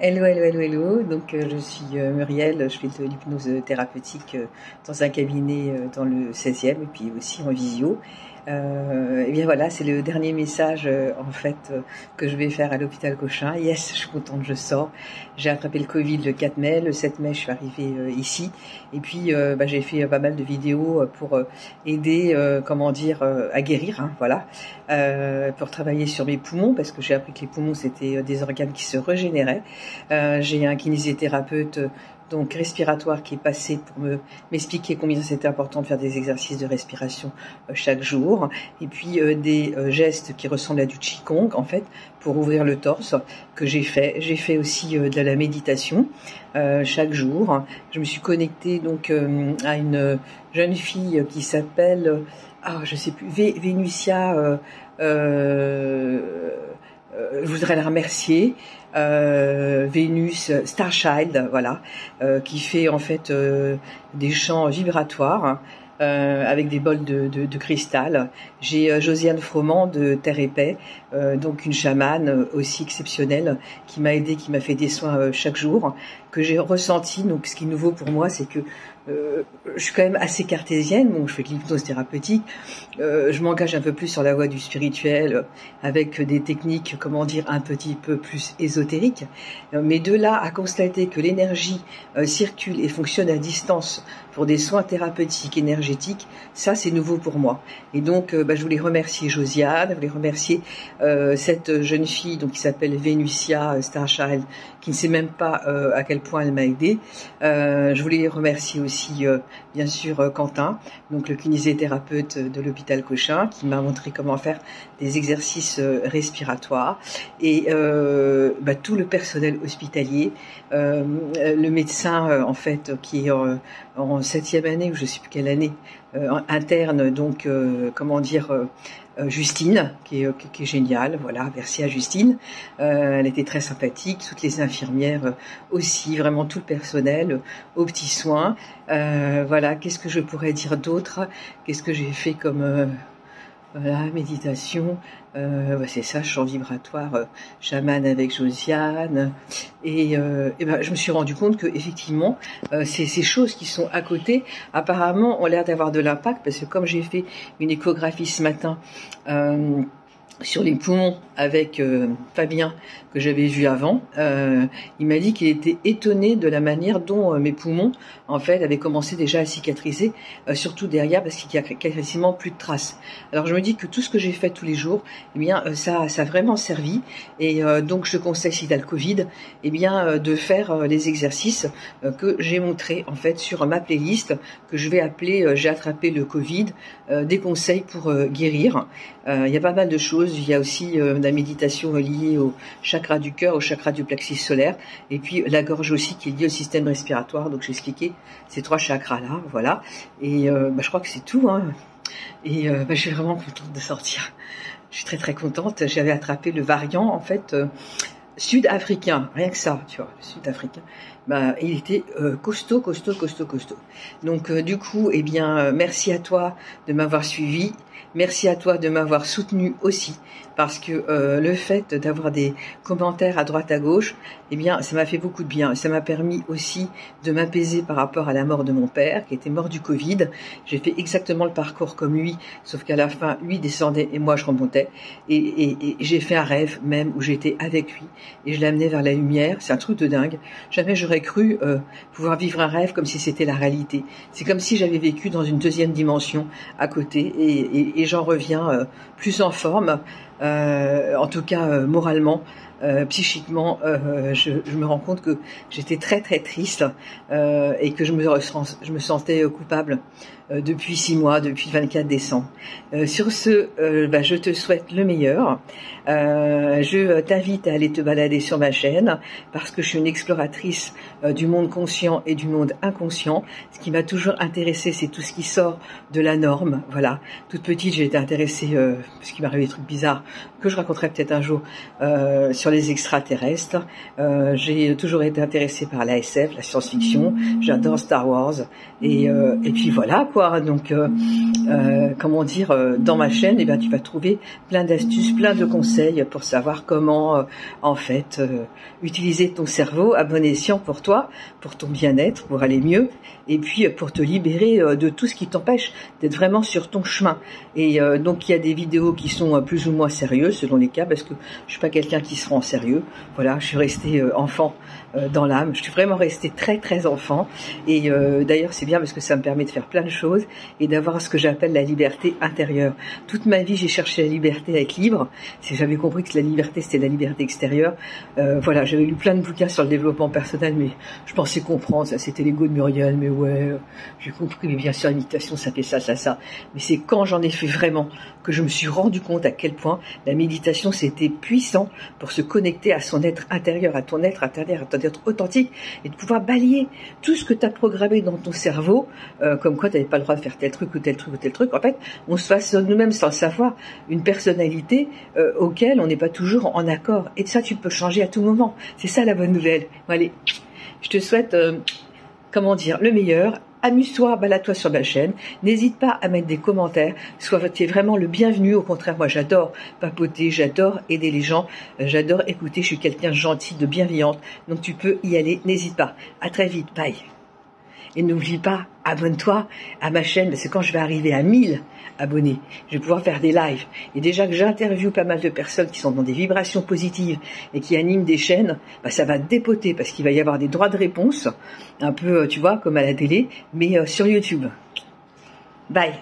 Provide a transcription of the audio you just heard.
Hello, hello, hello, hello. Donc, je suis Muriel, je fais de l'hypnose thérapeutique dans un cabinet dans le 16e et puis aussi en visio. Et bien voilà, c'est le dernier message en fait que je vais faire à l'hôpital Cochin. Yes, je suis contente, je sors. J'ai attrapé le Covid le 4 mai, le 7 mai je suis arrivée ici. Et puis j'ai fait pas mal de vidéos pour aider, comment dire, à guérir, hein, voilà. Pour travailler sur mes poumons, parce que j'ai appris que les poumons c'était des organes qui se régénéraient. J'ai un kinésithérapeute donc respiratoire qui est passé pour m'expliquer combien c'était important de faire des exercices de respiration chaque jour, et puis des gestes qui ressemblent à du Qigong en fait pour ouvrir le torse que j'ai fait. J'ai fait aussi de la méditation chaque jour. Je me suis connectée donc à une jeune fille qui s'appelle je sais plus, Vénusia. Je voudrais la remercier. Vénus, Starchild, voilà, qui fait en fait des chants vibratoires avec des bols de cristal. J'ai Josiane Froment de Terre et Paix, donc une chamane aussi exceptionnelle qui m'a aidée, qui m'a fait des soins chaque jour, que j'ai ressenti. Donc ce qui est nouveau pour moi, c'est que je suis quand même assez cartésienne, bon, je fais de l'hypnose thérapeutique, je m'engage un peu plus sur la voie du spirituel avec des techniques, comment dire, un petit peu plus ésotériques, mais de là à constater que l'énergie circule et fonctionne à distance pour des soins thérapeutiques, énergétiques, ça c'est nouveau pour moi. Et donc je voulais remercier Josiane, je voulais remercier cette jeune fille donc qui s'appelle Vénusia Starchild, qui ne sait même pas à quel point elle m'a aidée. Je voulais remercier aussi bien sûr Quentin, donc le kinésithérapeute de l'hôpital Cochin, qui m'a montré comment faire des exercices respiratoires, et tout le personnel hospitalier, le médecin en fait qui est en 7e année, ou je sais plus quelle année, interne, donc comment dire, Justine, qui est géniale, voilà, merci à Justine. Elle était très sympathique, toutes les infirmières aussi, vraiment tout le personnel aux petits soins. Voilà, qu'est-ce que je pourrais dire d'autre? Qu'est-ce que j'ai fait comme voilà, méditation, c'est ça, chant vibratoire, chamane avec Josiane, et je me suis rendu compte que effectivement, ces choses qui sont à côté, apparemment, ont l'air d'avoir de l'impact, parce que comme j'ai fait une échographie ce matin sur les poumons avec Fabien, que j'avais vu avant, il m'a dit qu'il était étonné de la manière dont mes poumons en fait avaient commencé déjà à cicatriser, surtout derrière, parce qu'il y a quasiment plus de traces. Alors je me dis que tout ce que j'ai fait tous les jours, ça a vraiment servi, et donc je te conseille, si tu as le Covid, de faire les exercices que j'ai montrés en fait sur ma playlist que je vais appeler J'ai attrapé le Covid, des conseils pour guérir. Il y a pas mal de choses. Il y a aussi de la méditation liée au chakra du cœur, au chakra du plexus solaire, et puis la gorge aussi qui est liée au système respiratoire. Donc j'ai expliqué ces 3 chakras-là, voilà. Et je crois que c'est tout, hein. Et je suis vraiment contente de sortir. Je suis très très contente. J'avais attrapé le variant en fait sud-africain, rien que ça, tu vois, le sud-africain. Il était costaud. Donc du coup, merci à toi de m'avoir suivi. Merci à toi de m'avoir soutenu aussi, parce que le fait d'avoir des commentaires à droite à gauche, ça m'a fait beaucoup de bien. Ça m'a permis aussi de m'apaiser par rapport à la mort de mon père, qui était mort du Covid. J'ai fait exactement le parcours comme lui, sauf qu'à la fin, lui descendait et moi je remontais. Et j'ai fait un rêve même où j'étais avec lui et je l'amenais vers la lumière. C'est un truc de dingue. Jamais j'aurais cru pouvoir vivre un rêve comme si c'était la réalité. C'est comme si j'avais vécu dans une 2e dimension à côté, et j'en reviens plus en forme, en tout cas moralement, psychiquement. Je me rends compte que j'étais très très triste, et que je me sentais coupable depuis 6 mois, depuis le 24 décembre. Sur ce, je te souhaite le meilleur. Je t'invite à aller te balader sur ma chaîne, parce que je suis une exploratrice du monde conscient et du monde inconscient. Ce qui m'a toujours intéressée, c'est tout ce qui sort de la norme. Voilà. Toute petite, j'ai été intéressée, parce qu'il m'arrivait des trucs bizarres, que je raconterai peut-être un jour sur les extraterrestres. J'ai toujours été intéressée par la SF, la science-fiction. J'adore Star Wars et puis voilà quoi. Donc comment dire, dans ma chaîne, eh bien, tu vas trouver plein d'astuces, plein de conseils pour savoir comment en fait utiliser ton cerveau à bon escient pour toi, pour ton bien-être, pour aller mieux, et puis pour te libérer de tout ce qui t'empêche d'être vraiment sur ton chemin. Et donc il y a des vidéos qui sont plus ou moins sérieuses selon les cas, parce que je suis pas quelqu'un qui se rend sérieux. Voilà, je suis restée enfant dans l'âme. Je suis vraiment restée très très enfant. Et d'ailleurs c'est bien parce que ça me permet de faire plein de choses et d'avoir ce que j'appelle la liberté intérieure. Toute ma vie j'ai cherché la liberté à être libre. Si j'avais compris que la liberté c'était la liberté extérieure. Voilà, j'avais lu plein de bouquins sur le développement personnel, mais je pensais comprendre. Ça c'était l'ego de Muriel, mais ouais, j'ai compris. Mais bien sûr, la méditation ça fait ça, ça, ça. Mais c'est quand j'en ai fait vraiment que je me suis rendu compte à quel point la méditation c'était puissant pour se connecter à son être intérieur, à ton être intérieur, à ton être authentique, et de pouvoir balayer tout ce que tu as programmé dans ton cerveau, comme quoi tu n'avais pas le droit de faire tel truc ou tel truc ou tel truc. En fait, on se façonne nous-mêmes sans le savoir une personnalité auquel on n'est pas toujours en accord. Et ça, tu peux changer à tout moment. C'est ça la bonne nouvelle. Bon, allez, je te souhaite, comment dire, le meilleur. Amuse-toi, balade-toi sur ma chaîne. N'hésite pas à mettre des commentaires. Tu es vraiment le bienvenu. Au contraire, moi, j'adore papoter, j'adore aider les gens, j'adore écouter. Je suis quelqu'un de gentil, de bienveillante. Donc, tu peux y aller. N'hésite pas. À très vite. Bye. Et n'oublie pas, abonne-toi à ma chaîne, parce que quand je vais arriver à 1000 abonnés, je vais pouvoir faire des lives. Et déjà que j'interviewe pas mal de personnes qui sont dans des vibrations positives et qui animent des chaînes, bah ça va dépoter, parce qu'il va y avoir des droits de réponse, un peu, tu vois, comme à la télé, mais sur YouTube. Bye.